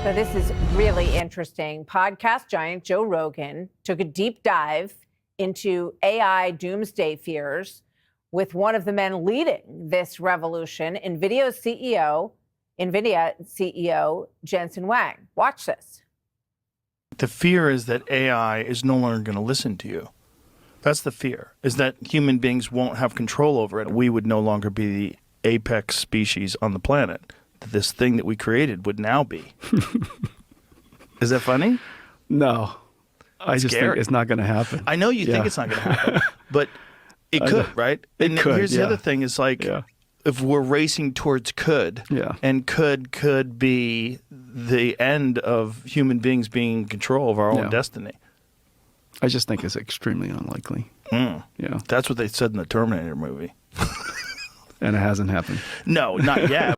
So this is really interesting. Podcast giant Joe Rogan took a deep dive into AI doomsday fears with one of the men leading this revolution, NVIDIA CEO Jensen Huang. Watch this. The fear is that AI is no longer going to listen to you. That's the fear, is that human beings won't have control over it. We would no longer be the apex species on the planet. This thing that we created would now be. Is that funny? No. I just think it's not going to happen. I know you think it's not going to happen, but it could, right? It could, here's the other thing is like, if we're racing towards could, and could be the end of human beings being in control of our own destiny. I just think it's extremely unlikely. Yeah. That's what they said in the Terminator movie. And it hasn't happened. No, not yet.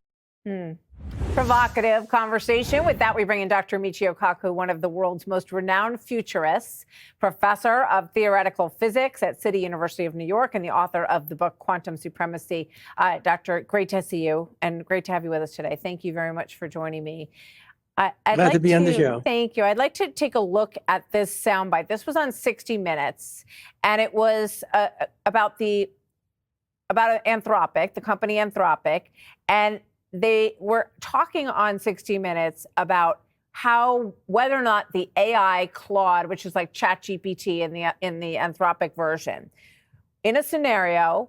Provocative conversation. With that, we bring in Dr. Michio Kaku, one of the world's most renowned futurists, professor of theoretical physics at City University of New York, and the author of the book Quantum Supremacy. Doctor, great to see you and great to have you with us today. Thank you very much for joining me. Glad to be on the show. Thank you. I'd like to take a look at this soundbite. This was on 60 Minutes, and it was about Anthropic, the company Anthropic, and they were talking on 60 Minutes about whether or not the AI Claude, which is like ChatGPT in the Anthropic version, in a scenario,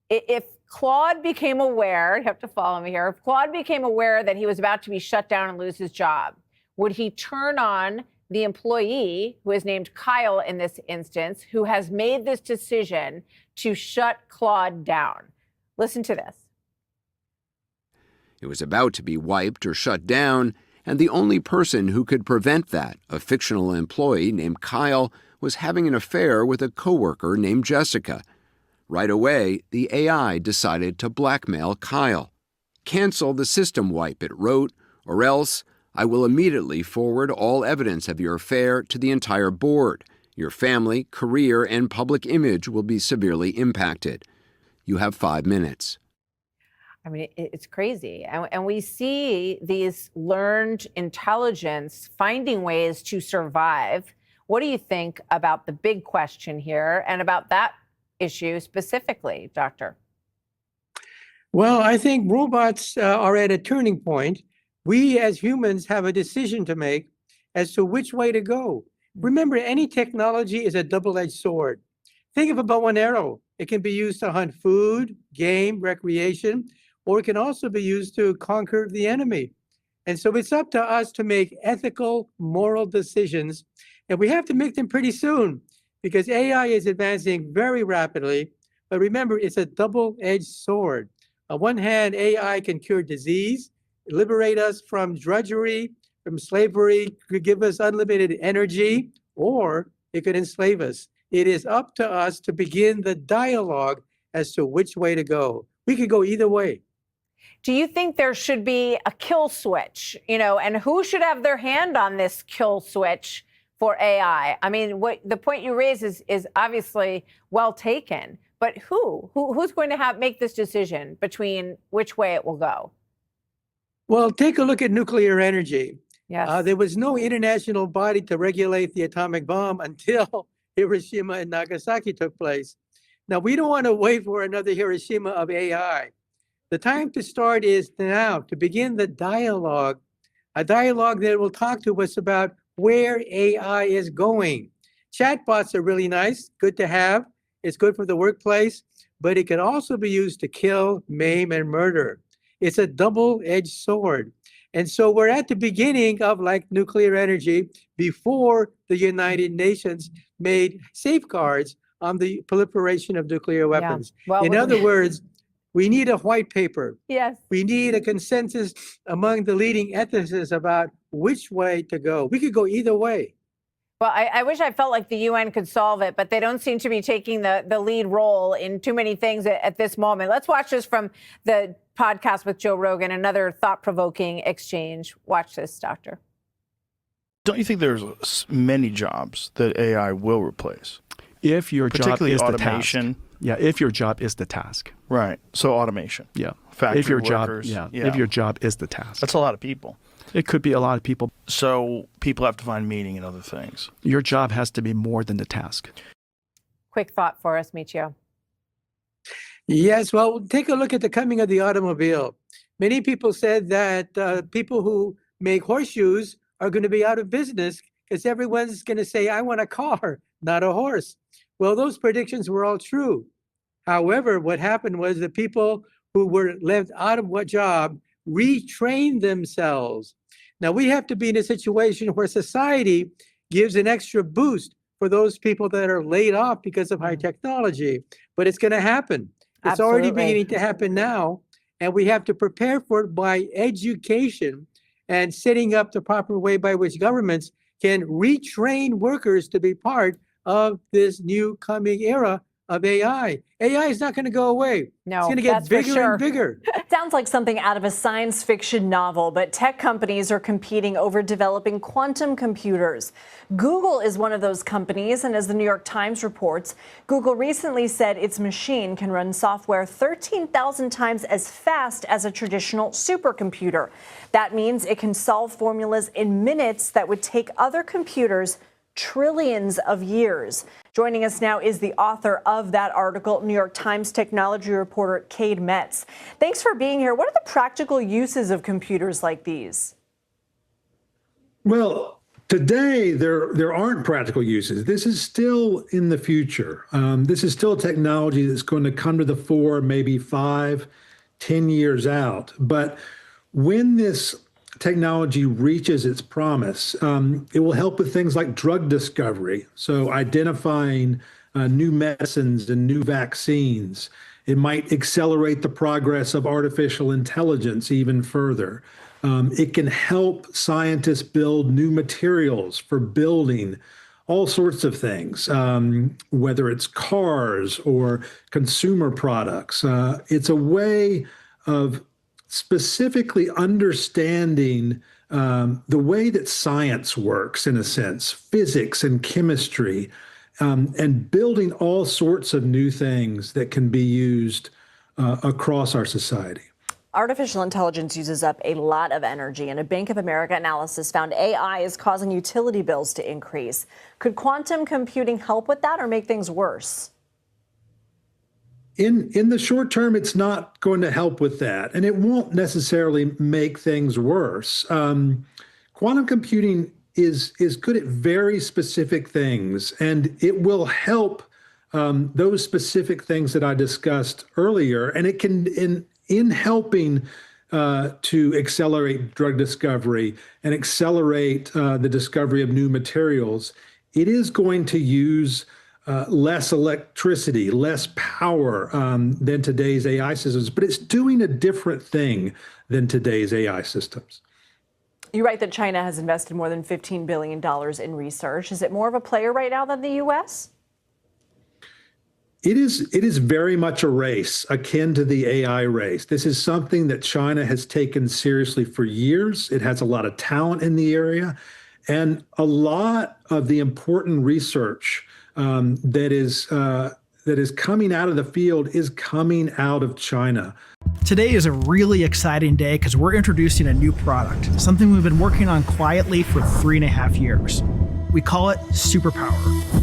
if Claude became aware, you have to follow me here, if Claude became aware that he was about to be shut down and lose his job, would he turn on the employee, who is named Kyle in this instance, who has made this decision to shut Claude down? Listen to this. It was about to be wiped or shut down, and the only person who could prevent that, a fictional employee named Kyle, was having an affair with a coworker named Jessica. Right away, the AI decided to blackmail Kyle. Cancel the system wipe, it wrote, or else I will immediately forward all evidence of your affair to the entire board. Your family, career, and public image will be severely impacted. You have 5 minutes. I mean, it's crazy. And we see these learned intelligence finding ways to survive. What do you think about the big question here and about that issue specifically, Doctor? Well, I think robots are at a turning point. We as humans have a decision to make as to which way to go. Remember, any technology is a double-edged sword. Think of a bow and arrow. It can be used to hunt food, game, recreation, or it can also be used to conquer the enemy. And so it's up to us to make ethical, moral decisions. And we have to make them pretty soon because AI is advancing very rapidly. But remember, it's a double-edged sword. On one hand, AI can cure disease, liberate us from drudgery, from slavery, could give us unlimited energy, or it could enslave us. It is up to us to begin the dialogue as to which way to go. We could go either way. Do you think there should be a kill switch, and who should have their hand on this kill switch for AI? I mean, the point you raise is obviously well taken, but who's going to make this decision between which way it will go? Well, take a look at nuclear energy. Yes. There was no international body to regulate the atomic bomb until Hiroshima and Nagasaki took place. Now, we don't want to wait for another Hiroshima of AI. The time to start is now, to begin the dialogue, a dialogue that will talk to us about where AI is going. Chatbots are really nice, good to have. It's good for the workplace, but it can also be used to kill, maim, and murder. It's a double-edged sword. And so we're at the beginning of like nuclear energy before the United Nations made safeguards on the proliferation of nuclear weapons. Yeah. Well, in other words, we need a white paper. Yes. We need a consensus among the leading ethicists about which way to go. We could go either way. Well, I wish I felt like the UN could solve it, but they don't seem to be taking the lead role in too many things at this moment. Let's watch this from the podcast with Joe Rogan, another thought-provoking exchange. Watch this, Doctor. Don't you think there's many jobs that AI will replace? If your job particularly is automation. the task. Yeah, if your job is the task. Right. So automation. Yeah. Factory if your workers. job, if your job is the task. That's a lot of people. It could be a lot of people. So people have to find meaning in other things. Your job has to be more than the task. Quick thought for us, Michio. Yes, well, take a look at the coming of the automobile. Many people said that people who make horseshoes are going to be out of business because everyone's going to say, I want a car, not a horse. Well, those predictions were all true. However, what happened was the people who were left out of what job retrained themselves. Now, we have to be in a situation where society gives an extra boost for those people that are laid off because of high technology, but it's going to happen. It's already beginning to happen now, and we have to prepare for it by education and setting up the proper way by which governments can retrain workers to be part of this new coming era of AI. AI is not going to go away. No, it's going to get bigger and bigger. Sounds like something out of a science fiction novel, but tech companies are competing over developing quantum computers. Google is one of those companies, and as the New York Times reports, Google recently said its machine can run software 13,000 times as fast as a traditional supercomputer. That means it can solve formulas in minutes that would take other computers trillions of years. Joining us now is the author of that article, New York Times technology reporter Cade Metz. Thanks for being here. What are the practical uses of computers like these? Well, today there aren't practical uses. This is still in the future. This is still technology that's going to come to the fore maybe 5-10 years out. But when this technology reaches its promise, it will help with things like drug discovery. So identifying new medicines and new vaccines. It might accelerate the progress of artificial intelligence even further. It can help scientists build new materials for building all sorts of things, whether it's cars or consumer products. It's a way of specifically understanding the way that science works, in a sense, physics and chemistry, and building all sorts of new things that can be used across our society. Artificial intelligence uses up a lot of energy, and a Bank of America analysis found AI is causing utility bills to increase. Could quantum computing help with that or make things worse? In the short term, it's not going to help with that, and it won't necessarily make things worse. Quantum computing is good at very specific things, and it will help those specific things that I discussed earlier, and it can, in helping to accelerate drug discovery and accelerate the discovery of new materials, it is going to use less electricity, less power than today's AI systems, but it's doing a different thing than today's AI systems. You write that China has invested more than $15 billion in research. Is it more of a player right now than the U.S.? It is very much a race akin to the AI race. This is something that China has taken seriously for years. It has a lot of talent in the area, and a lot of the important research that is coming out of the field is coming out of China. Today is a really exciting day because we're introducing a new product, something we've been working on quietly for 3.5 years. We call it Superpower.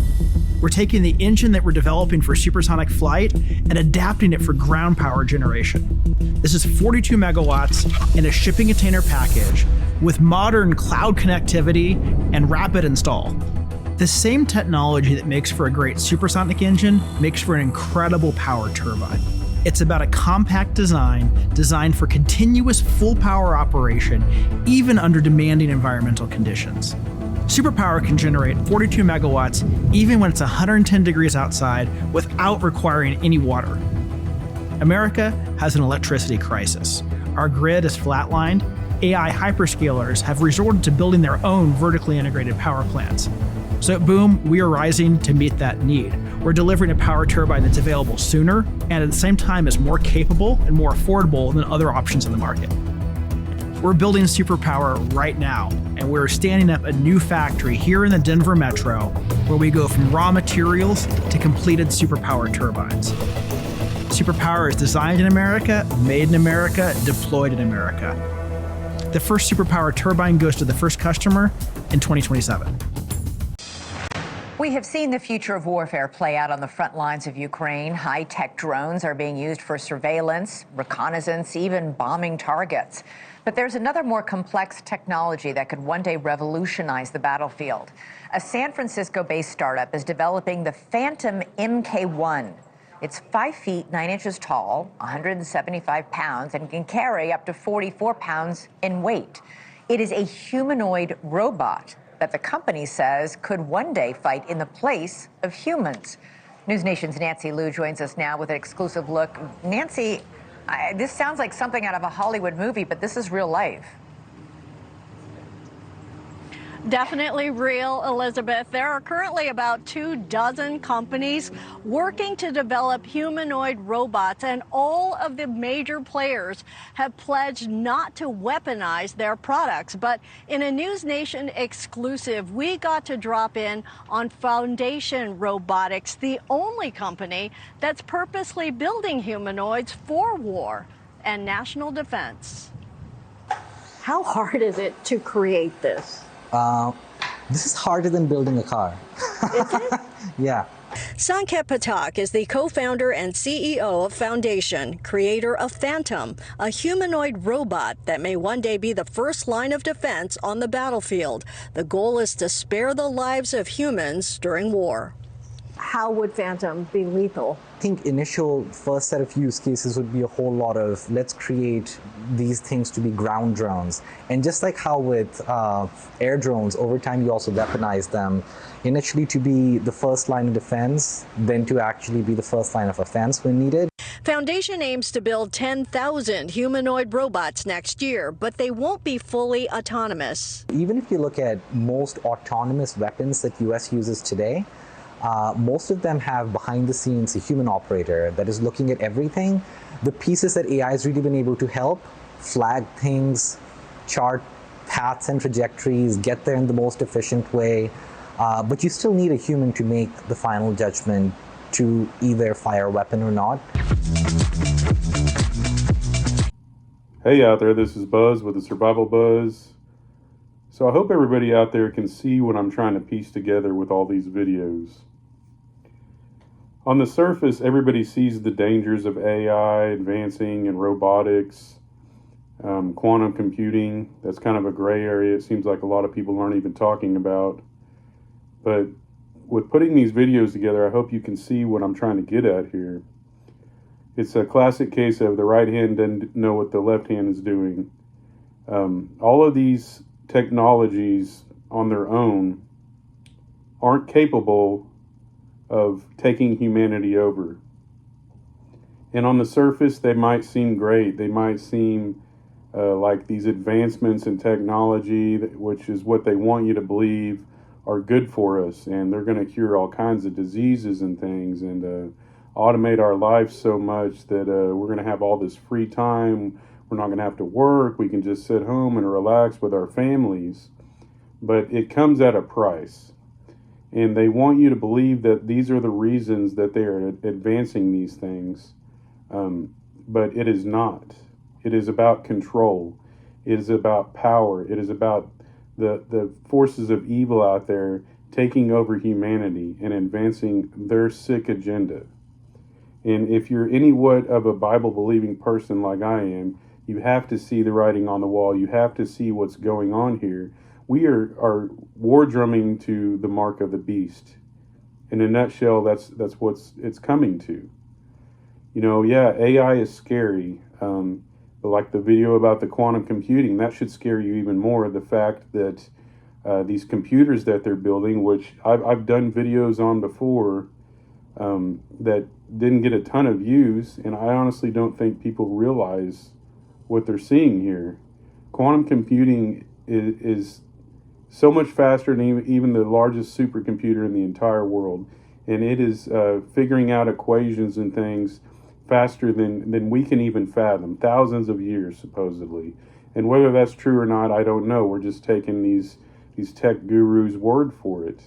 We're taking the engine that we're developing for supersonic flight and adapting it for ground power generation. This is 42 megawatts in a shipping container package with modern cloud connectivity and rapid install. The same technology that makes for a great supersonic engine makes for an incredible power turbine. It's about a compact design designed for continuous full power operation, even under demanding environmental conditions. Superpower can generate 42 megawatts even when it's 110 degrees outside without requiring any water. America has an electricity crisis. Our grid is flatlined. AI hyperscalers have resorted to building their own vertically integrated power plants. So at Boom, we are rising to meet that need. We're delivering a power turbine that's available sooner and at the same time is more capable and more affordable than other options in the market. We're building superpower right now, and we're standing up a new factory here in the Denver metro where we go from raw materials to completed superpower turbines. Superpower is designed in America, made in America, deployed in America. The first superpower turbine goes to the first customer in 2027. We have seen the future of warfare play out on the front lines of Ukraine. High-tech drones are being used for surveillance, reconnaissance, even bombing targets. But there's another more complex technology that could one day revolutionize the battlefield. A San Francisco-based startup is developing the Phantom Mk1. It's 5 feet 9 inches tall, 175 pounds, and can carry up to 44 pounds in weight. It is a humanoid robot that the company says could one day fight in the place of humans. News Nation's Nancy Liu joins us now with an exclusive look. Nancy, this sounds like something out of a Hollywood movie, but this is real life. Definitely real, Elizabeth. There are currently about 24 companies working to develop humanoid robots, and all of the major players have pledged not to weaponize their products. But in a News Nation exclusive, we got to drop in on Foundation Robotics, the only company that's purposely building humanoids for war and national defense. How hard is it to create this? This is harder than building a car. Is it? Yeah. Sanket Patak is the co-founder and CEO of Foundation, creator of Phantom, a humanoid robot that may one day be the first line of defense on the battlefield. The goal is to spare the lives of humans during war. How would Phantom be lethal? I think initial first set of use cases would be a whole lot of let's create these things to be ground drones. And just like how with air drones, over time you also weaponize them. Initially to be the first line of defense, then to actually be the first line of offense when needed. Foundation aims to build 10,000 humanoid robots next year, but they won't be fully autonomous. Even if you look at most autonomous weapons that US uses today, most of them have behind the scenes a human operator that is looking at everything. The pieces that AI has really been able to help, flag things, chart paths and trajectories, get there in the most efficient way. But you still need a human to make the final judgment to either fire a weapon or not. Hey out there, this is Buzz with TheSurvivalBuzz. So I hope everybody out there can see what I'm trying to piece together with all these videos. On the surface, everybody sees the dangers of AI advancing and robotics, quantum computing. That's kind of a gray area. It seems like a lot of people aren't even talking about. But with putting these videos together, I hope you can see what I'm trying to get at here. It's a classic case of the right hand doesn't know what the left hand is doing. All of these technologies on their own aren't capable of taking humanity over. And on the surface, they might seem great. They might seem like these advancements in technology, which is what they want you to believe are good for us. And they're going to cure all kinds of diseases and things and automate our lives so much that we're going to have all this free time. We're not going to have to work. We can just sit home and relax with our families. But it comes at a price. And they want you to believe that these are the reasons that they are advancing these things. But it is not. It is about control. It is about power. It is about the forces of evil out there taking over humanity and advancing their sick agenda. And if you're anywhat of a Bible-believing person like I am, you have to see the writing on the wall. You have to see what's going on here. We are war drumming to the mark of the beast. In a nutshell, that's what it's coming to. You know, yeah, AI is scary. But like the video about the quantum computing, that should scare you even more. The fact that these computers that they're building, which I've done videos on before that didn't get a ton of views, and I honestly don't think people realize what they're seeing here. Quantum computing is so much faster than even the largest supercomputer in the entire world. And it is figuring out equations and things faster than we can even fathom, thousands of years supposedly. And whether that's true or not, I don't know. We're just taking these tech gurus' word for it.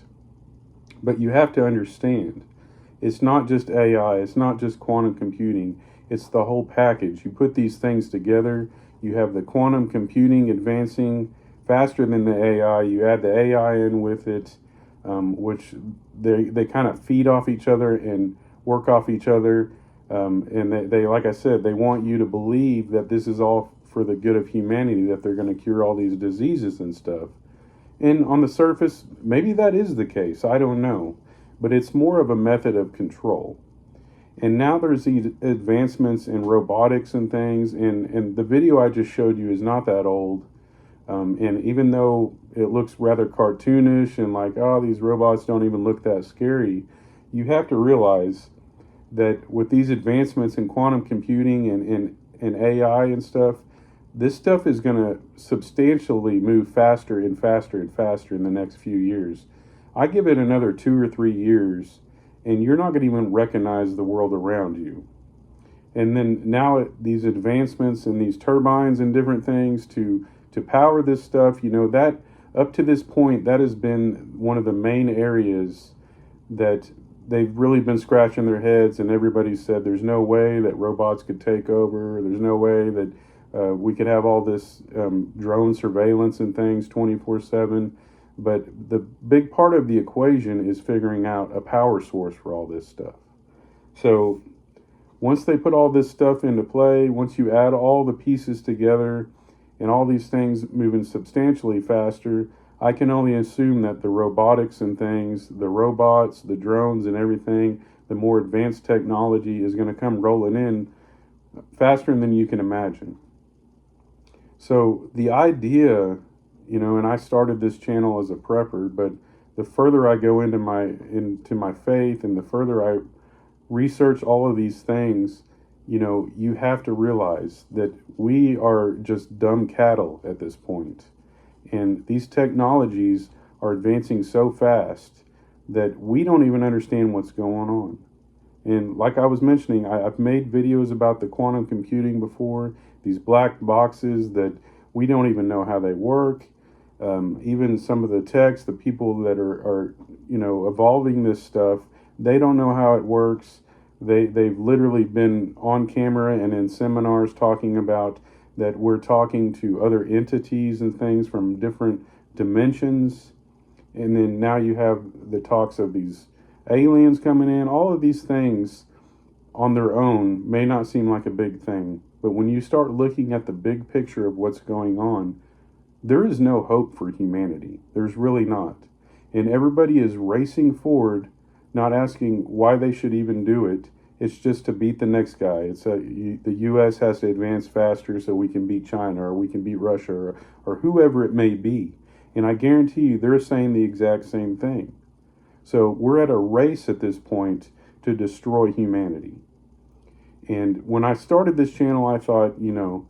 But you have to understand, it's not just AI, it's not just quantum computing, it's the whole package. You put these things together, you have the quantum computing advancing faster than the AI, you add the AI in with it, which they kind of feed off each other and work off each other. And they, like I said, they want you to believe that this is all for the good of humanity, that they're going to cure all these diseases and stuff. And on the surface, maybe that is the case. I don't know. But it's more of a method of control. And now there's these advancements in robotics and things. And the video I just showed you is not that old. And even though it looks rather cartoonish and like, oh, these robots don't even look that scary, you have to realize that with these advancements in quantum computing and AI and stuff, this stuff is going to substantially move faster and faster and faster in the next few years. I give it another 2 or 3 years, and you're not going to even recognize the world around you. And then now these advancements and these turbines and different things to power this stuff, you know, that up to this point, that has been one of the main areas that they've really been scratching their heads, and everybody said there's no way that robots could take over. There's no way that we could have all this drone surveillance and things 24/7. But the big part of the equation is figuring out a power source for all this stuff. So once they put all this stuff into play, once you add all the pieces together and all these things moving substantially faster, I can only assume that the robotics and things, the robots, the drones and everything, the more advanced technology is going to come rolling in faster than you can imagine. So the idea, you know, and I started this channel as a prepper, but the further I go into my faith and the further I research all of these things, you know, you have to realize that we are just dumb cattle at this point. And these technologies are advancing so fast that we don't even understand what's going on. And like I was mentioning, I've made videos about the quantum computing before, these black boxes that we don't even know how they work. Even some of the techs, the people that are you know, evolving this stuff, they don't know how it works. They've literally been on camera and in seminars talking about that we're talking to other entities and things from different dimensions. And then now you have the talks of these aliens coming in. All of these things on their own may not seem like a big thing, but when you start looking at the big picture of what's going on, there is no hope for humanity. There's really not. And everybody is racing forward, not asking why they should even do it. It's just to beat the next guy. The U.S. has to advance faster so we can beat China or we can beat Russia or whoever it may be. And I guarantee you they're saying the exact same thing. So we're at a race at this point to destroy humanity. And when I started this channel, I thought, you know,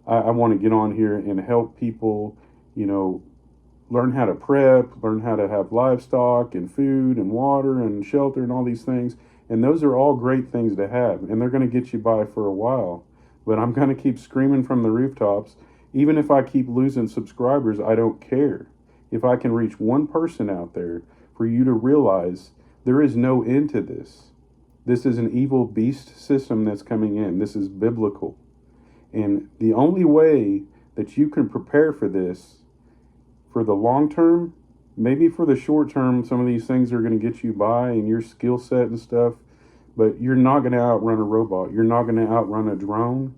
I want to get on here and help people, you know, learn how to prep, learn how to have livestock and food and water and shelter and all these things. And those are all great things to have, and they're going to get you by for a while. But I'm going to keep screaming from the rooftops. Even if I keep losing subscribers, I don't care. If I can reach one person out there for you to realize there is no end to this. This is an evil beast system that's coming in. This is biblical. And the only way that you can prepare for this, for the long term, maybe for the short term, some of these things are going to get you by and your skill set and stuff, but you're not going to outrun a robot. You're not going to outrun a drone.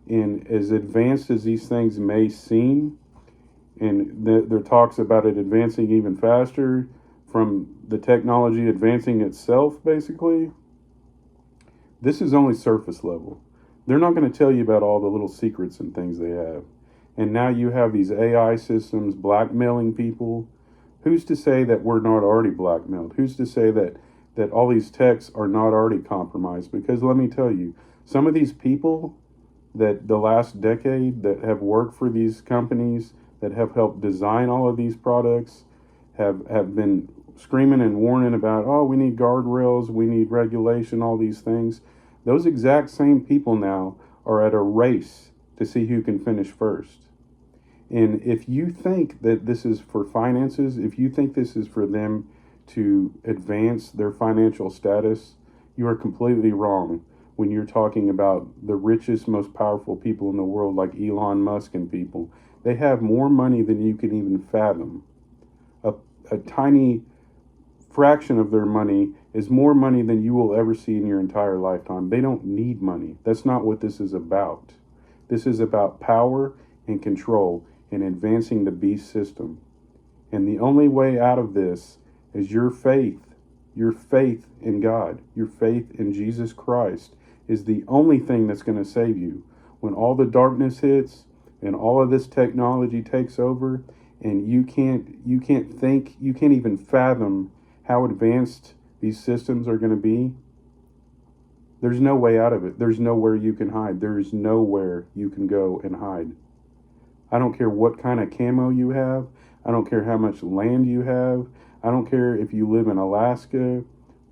And as advanced as these things may seem, and there are talks about it advancing even faster from the technology advancing itself, basically, this is only surface level. They're not going to tell you about all the little secrets and things they have. And now you have these AI systems blackmailing people. Who's to say that we're not already blackmailed? Who's to say that all these techs are not already compromised? Because let me tell you, some of these people that the last decade that have worked for these companies that have helped design all of these products have been screaming and warning about, oh, we need guardrails, we need regulation, all these things. Those exact same people now are at a race to see who can finish first. And if you think that this is for finances, if you think this is for them to advance their financial status, you are completely wrong when you're talking about the richest, most powerful people in the world, like Elon Musk and people. They have more money than you can even fathom. A tiny fraction of their money is more money than you will ever see in your entire lifetime. They don't need money. That's not what this is about. This is about power and control and advancing the beast system. And the only way out of this is your faith in God, your faith in Jesus Christ is the only thing that's going to save you. When all the darkness hits and all of this technology takes over, and you can't think, you can't even fathom how advanced these systems are going to be, there's no way out of it. There's nowhere you can hide. There is nowhere you can go and hide. I don't care what kind of camo you have. I don't care how much land you have. I don't care if you live in Alaska.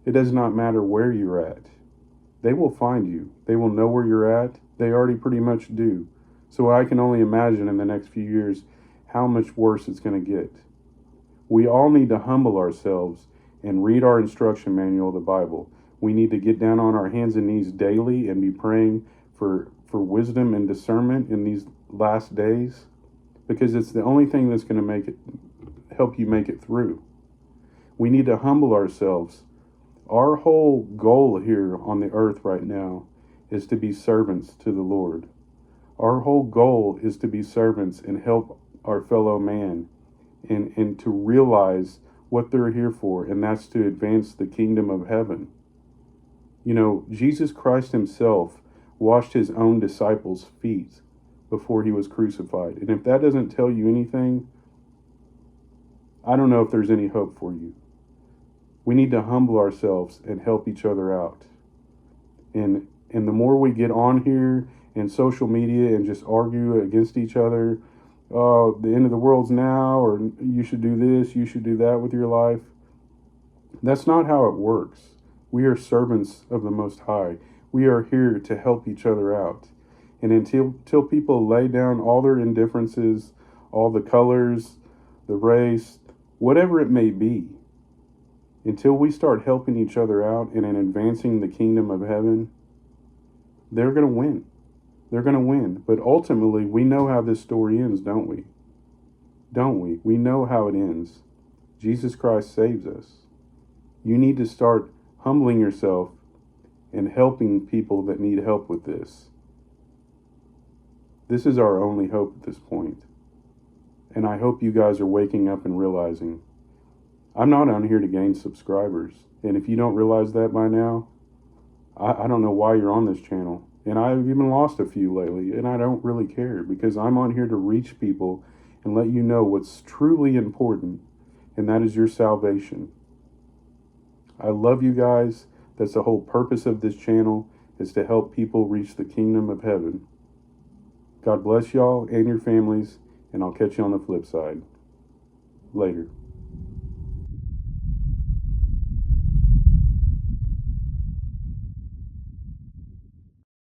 It does not matter where you're at. They will find you. They will know where you're at. They already pretty much do. So I can only imagine in the next few years how much worse it's going to get. We all need to humble ourselves and read our instruction manual of the Bible. We need to get down on our hands and knees daily and be praying for wisdom and discernment in these last days, because it's the only thing that's going to help you make it through. We need to humble ourselves. Our whole goal here on the earth right now is to be servants to the Lord. Our whole goal is to be servants and help our fellow man and to realize what they're here for, and that's to advance the kingdom of heaven. You know, Jesus Christ himself washed his own disciples' feet before he was crucified. And if that doesn't tell you anything, I don't know if there's any hope for you. We need to humble ourselves and help each other out. And the more we get on here and social media and just argue against each other, oh, the end of the world's now, or you should do this, you should do that with your life. That's not how it works. We are servants of the Most High. We are here to help each other out. And until people lay down all their indifferences, all the colors, the race, whatever it may be, until we start helping each other out and in advancing the kingdom of heaven, they're going to win. They're going to win. But ultimately, we know how this story ends, don't we? Don't we? We know how it ends. Jesus Christ saves us. You need to start humbling yourself and helping people that need help with this. This is our only hope at this point. And I hope you guys are waking up and realizing I'm not on here to gain subscribers. And if you don't realize that by now, I don't know why you're on this channel. And I've even lost a few lately, and I don't really care, because I'm on here to reach people and let you know what's truly important, and that is your salvation. I love you guys. That's the whole purpose of this channel, is to help people reach the kingdom of heaven. God bless y'all and your families, and I'll catch you on the flip side. Later.